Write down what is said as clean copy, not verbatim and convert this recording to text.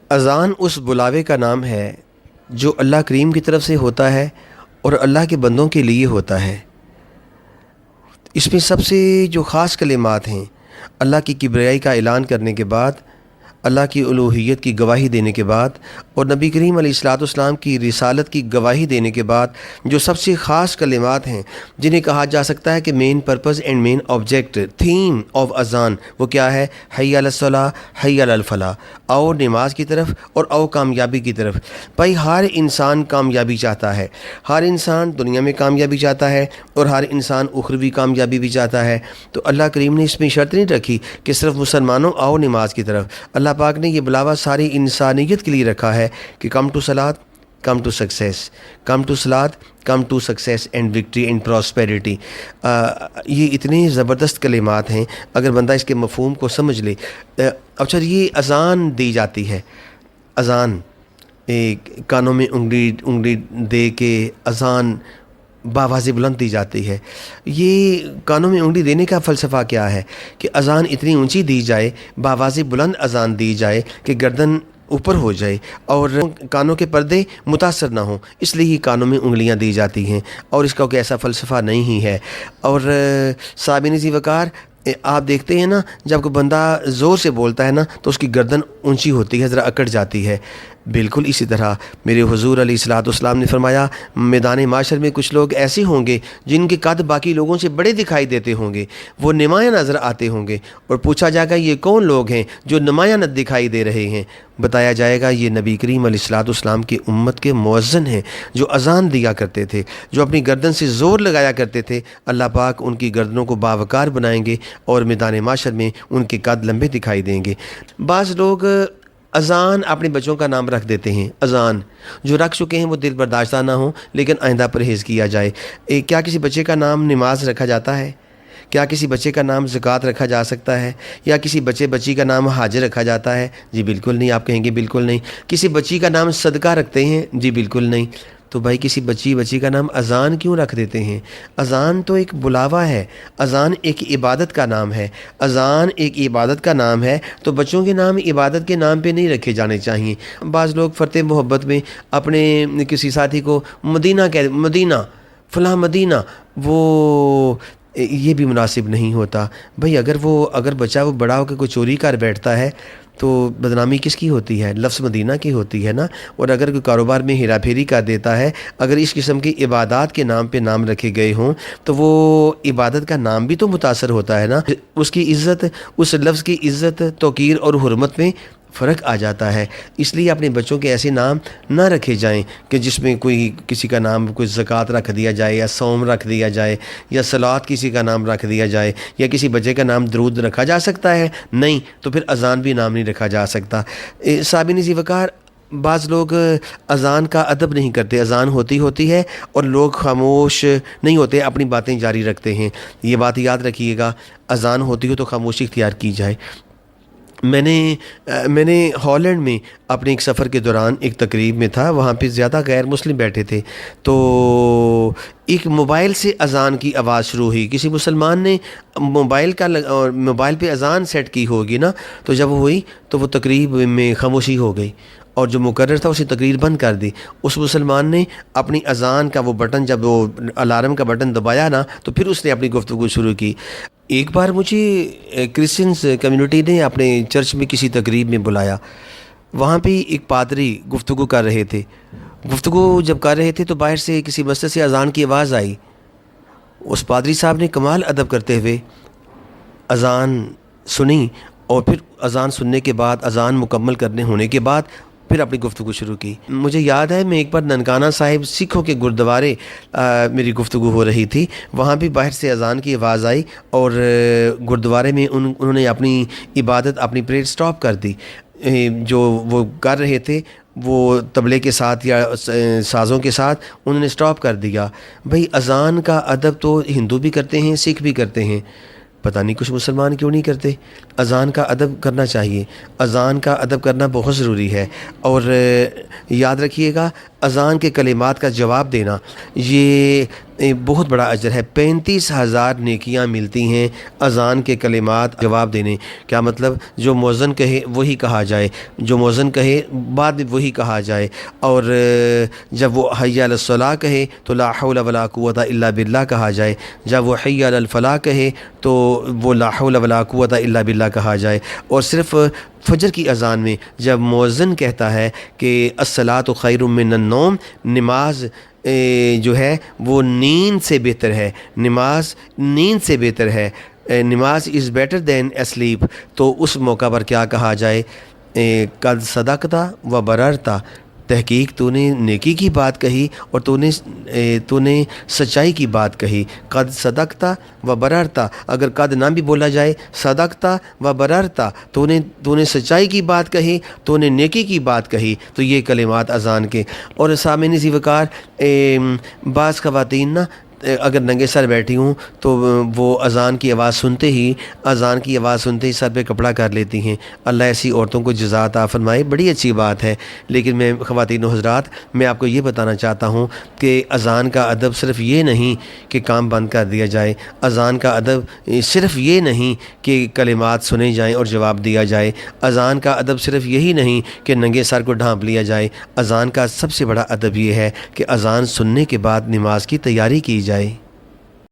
اذان اس بلاوے کا نام ہے جو اللہ کریم کی طرف سے ہوتا ہے اور اللہ کے بندوں کے لیے ہوتا ہے۔ اس میں سب سے جو خاص کلمات ہیں، اللہ کی کبریائی کا اعلان کرنے کے بعد، اللہ کی الوہیت کی گواہی دینے کے بعد اور نبی کریم علیہ الصلوۃ والسلام کی رسالت کی گواہی دینے کے بعد جو سب سے خاص کلمات ہیں جنہیں کہا جا سکتا ہے کہ main purpose and main object theme of اذان، وہ کیا ہے؟ حی علی الصلاۃ، حی علی الفلاح، آؤ نماز کی طرف اور آؤ کامیابی کی طرف۔ بھائی ہر انسان کامیابی چاہتا ہے، ہر انسان دنیا میں کامیابی چاہتا ہے اور ہر انسان اخروی کامیابی بھی چاہتا ہے۔ تو اللہ کریم نے اس میں شرط نہیں رکھی کہ صرف مسلمانوں آؤ نماز کی طرف۔ اللہ پاک نے یہ بلاوا ساری انسانیت کے لیے رکھا ہے کہ کم ٹو صلاۃ، come to success, come to صلاۃ، come to success and victory and prosperity. یہ اتنے زبردست کلمات ہیں، اگر بندہ اس کے مفہوم کو سمجھ لے۔ اچھا، یہ اذان دی جاتی ہے، اذان کانوں میں انگلی دے کے اذان باواز بلند دی جاتی ہے۔ یہ کانوں میں انگلی دینے کا فلسفہ کیا ہے کہ اذان اتنی اونچی دی جائے، باواز بلند اذان دی جائے کہ گردن اوپر ہو جائے اور کانوں کے پردے متاثر نہ ہوں، اس لیے ہی کانوں میں انگلیاں دی جاتی ہیں، اور اس کا کوئی ایسا فلسفہ نہیں ہی ہے۔ اور صابن ذی وقار، آپ دیکھتے ہیں نا، جب کوئی بندہ زور سے بولتا ہے نا تو اس کی گردن اونچی ہوتی ہے، ذرا اکڑ جاتی ہے۔ بالکل اسی طرح میرے حضور علیہ الصلوۃ والسلام نے فرمایا، میدان معاشر میں کچھ لوگ ایسے ہوں گے جن کے قد باقی لوگوں سے بڑے دکھائی دیتے ہوں گے، وہ نمایاں نظر آتے ہوں گے، اور پوچھا جائے گا یہ کون لوگ ہیں جو نمایاں دکھائی دے رہے ہیں؟ بتایا جائے گا یہ نبی کریم علیہ الصلوۃ والسلام کی امت کے مؤذن ہیں، جو اذان دیا کرتے تھے، جو اپنی گردن سے زور لگایا کرتے تھے۔ اللہ پاک ان کی گردنوں کو باوقار بنائیں گے اور میدان معاشر میں ان کے قد لمبے دکھائی دیں گے۔ بعض لوگ اذان اپنے بچوں کا نام رکھ دیتے ہیں، اذان جو رکھ چکے ہیں وہ دل برداشتہ نہ ہوں، لیکن آئندہ پرہیز کیا جائے۔ کیا کسی بچے کا نام نماز رکھا جاتا ہے؟ کیا کسی بچے کا نام زکوٰۃ رکھا جا سکتا ہے؟ یا کسی بچی کا نام حاجر رکھا جاتا ہے؟ جی بالکل نہیں۔ آپ کہیں گے بالکل نہیں۔ کسی بچی کا نام صدقہ رکھتے ہیں؟ جی بالکل نہیں۔ تو بھائی کسی بچی کا نام اذان کیوں رکھ دیتے ہیں؟ اذان تو ایک بلاوا ہے، اذان ایک عبادت کا نام ہے، اذان ایک عبادت کا نام ہے، تو بچوں کے نام عبادت کے نام پہ نہیں رکھے جانے چاہیے۔ بعض لوگ فرط محبت میں اپنے کسی ساتھی کو مدینہ فلاں مدینہ، وہ یہ بھی مناسب نہیں ہوتا۔ بھئی اگر بچہ وہ بڑا ہو کے کوئی چوری کر بیٹھتا ہے تو بدنامی کس کی ہوتی ہے؟ لفظ مدینہ کی ہوتی ہے نا۔ اور اگر کوئی کاروبار میں ہیرا پھیری کر دیتا ہے، اگر اس قسم کی عبادات کے نام پہ نام رکھے گئے ہوں تو وہ عبادت کا نام بھی تو متاثر ہوتا ہے نا۔ اس کی عزت، اس لفظ کی عزت، توقیر اور حرمت میں فرق آ جاتا ہے۔ اس لیے اپنے بچوں کے ایسے نام نہ رکھے جائیں کہ جس میں کسی کا نام کوئی زکوٰۃ رکھ دیا جائے، یا صوم رکھ دیا جائے، یا صلوات کسی کا نام رکھ دیا جائے، یا کسی بچے کا نام درود رکھا جا سکتا ہے؟ نہیں، تو پھر اذان بھی نام نہیں رکھا جا سکتا۔ صابن ذی وقار، بعض لوگ اذان کا ادب نہیں کرتے، اذان ہوتی ہے اور لوگ خاموش نہیں ہوتے، اپنی باتیں جاری رکھتے ہیں۔ یہ بات یاد رکھیے گا، اذان ہوتی ہو تو خاموشی اختیار کی جائے۔ میں نے ہالینڈ میں اپنے ایک سفر کے دوران ایک تقریب میں تھا، وہاں پہ زیادہ غیر مسلم بیٹھے تھے، تو ایک موبائل سے اذان کی آواز شروع ہوئی۔ کسی مسلمان نے موبائل پہ اذان سیٹ کی ہوگی نا، تو جب وہ ہوئی تو وہ تقریب میں خاموشی ہو گئی، اور جو مقرر تھا اسے تقریر بند کر دی۔ اس مسلمان نے اپنی اذان کا وہ بٹن، جب وہ الارم کا بٹن دبایا نا، تو پھر اس نے اپنی گفتگو شروع کی۔ ایک بار مجھے کرسچنز کمیونٹی نے اپنے چرچ میں کسی تقریب میں بلایا، وہاں پہ ایک پادری گفتگو کر رہے تھے۔ گفتگو جب کر رہے تھے تو باہر سے کسی مسجد سے اذان کی آواز آئی۔ اس پادری صاحب نے کمال ادب کرتے ہوئے اذان سنی، اور پھر اذان سننے کے بعد، اذان مکمل ہونے کے بعد پھر اپنی گفتگو شروع کی۔ مجھے یاد ہے میں ایک بار ننکانہ صاحب سکھوں کے گردوارے میری گفتگو ہو رہی تھی، وہاں بھی باہر سے اذان کی آواز آئی، اور گردوارے میں انہوں نے اپنی عبادت، اپنی پریئر سٹاپ کر دی۔ جو وہ کر رہے تھے وہ طبلے کے ساتھ یا سازوں کے ساتھ انہوں نے سٹاپ کر دیا۔ بھئی اذان کا ادب تو ہندو بھی کرتے ہیں، سکھ بھی کرتے ہیں، پتہ نہیں کچھ مسلمان کیوں نہیں کرتے۔ اذان کا ادب کرنا چاہیے، اذان کا ادب کرنا بہت ضروری ہے۔ اور یاد رکھیے گا، اذان کے کلمات کا جواب دینا، یہ بہت بڑا اجر ہے، 35,000 نیکیاں ملتی ہیں اذان کے کلمات جواب دینے۔ کیا مطلب؟ جو مؤذن کہے وہی کہا جائے، جو مؤذن کہے بعد میں وہی کہا جائے، اور جب وہ حی علی الصلاۃ کہے تو لا حول ولا قوت الا باللہ کہا جائے، جب وہ حی علی الفلاح کہے تو وہ لا حول ولا قوت الا باللہ کہا جائے۔ اور صرف فجر کی اذان میں جب مؤذن کہتا ہے کہ الصلاۃ خیر من النوم، نماز جو ہے وہ نیند سے بہتر ہے، نماز نیند سے بہتر ہے، نماز از بیٹر دین اسلیپ، تو اس موقع پر کیا کہا جائے؟ قد صدقتا و بررتا، تحقیق تو نے نیکی کی بات کہی اور تو نے سچائی کی بات کہی۔ قد صدقتا و بررتا، اگر قد نہ بھی بولا جائے، صدقتا و بررتا، تو نے سچائی کی بات کہی، تو نے نیکی کی بات کہی، تو یہ کلمات اذان کے۔ اور سامعین ذی وقار، بعض خواتین نا اگر ننگے سر بیٹھی ہوں تو وہ اذان کی آواز سنتے ہی سر پہ کپڑا کر لیتی ہیں۔ اللہ ایسی عورتوں کو جزا عطا فرمائے، بڑی اچھی بات ہے۔ لیکن میں خواتین و حضرات، میں آپ کو یہ بتانا چاہتا ہوں کہ اذان کا ادب صرف یہ نہیں کہ کام بند کر دیا جائے، اذان کا ادب صرف یہ نہیں کہ کلمات سنے جائیں اور جواب دیا جائے، اذان کا ادب صرف یہی نہیں کہ ننگے سر کو ڈھانپ لیا جائے، اذان کا سب سے بڑا ادب یہ ہے کہ اذان سننے کے بعد نماز کی تیاری کی جائے۔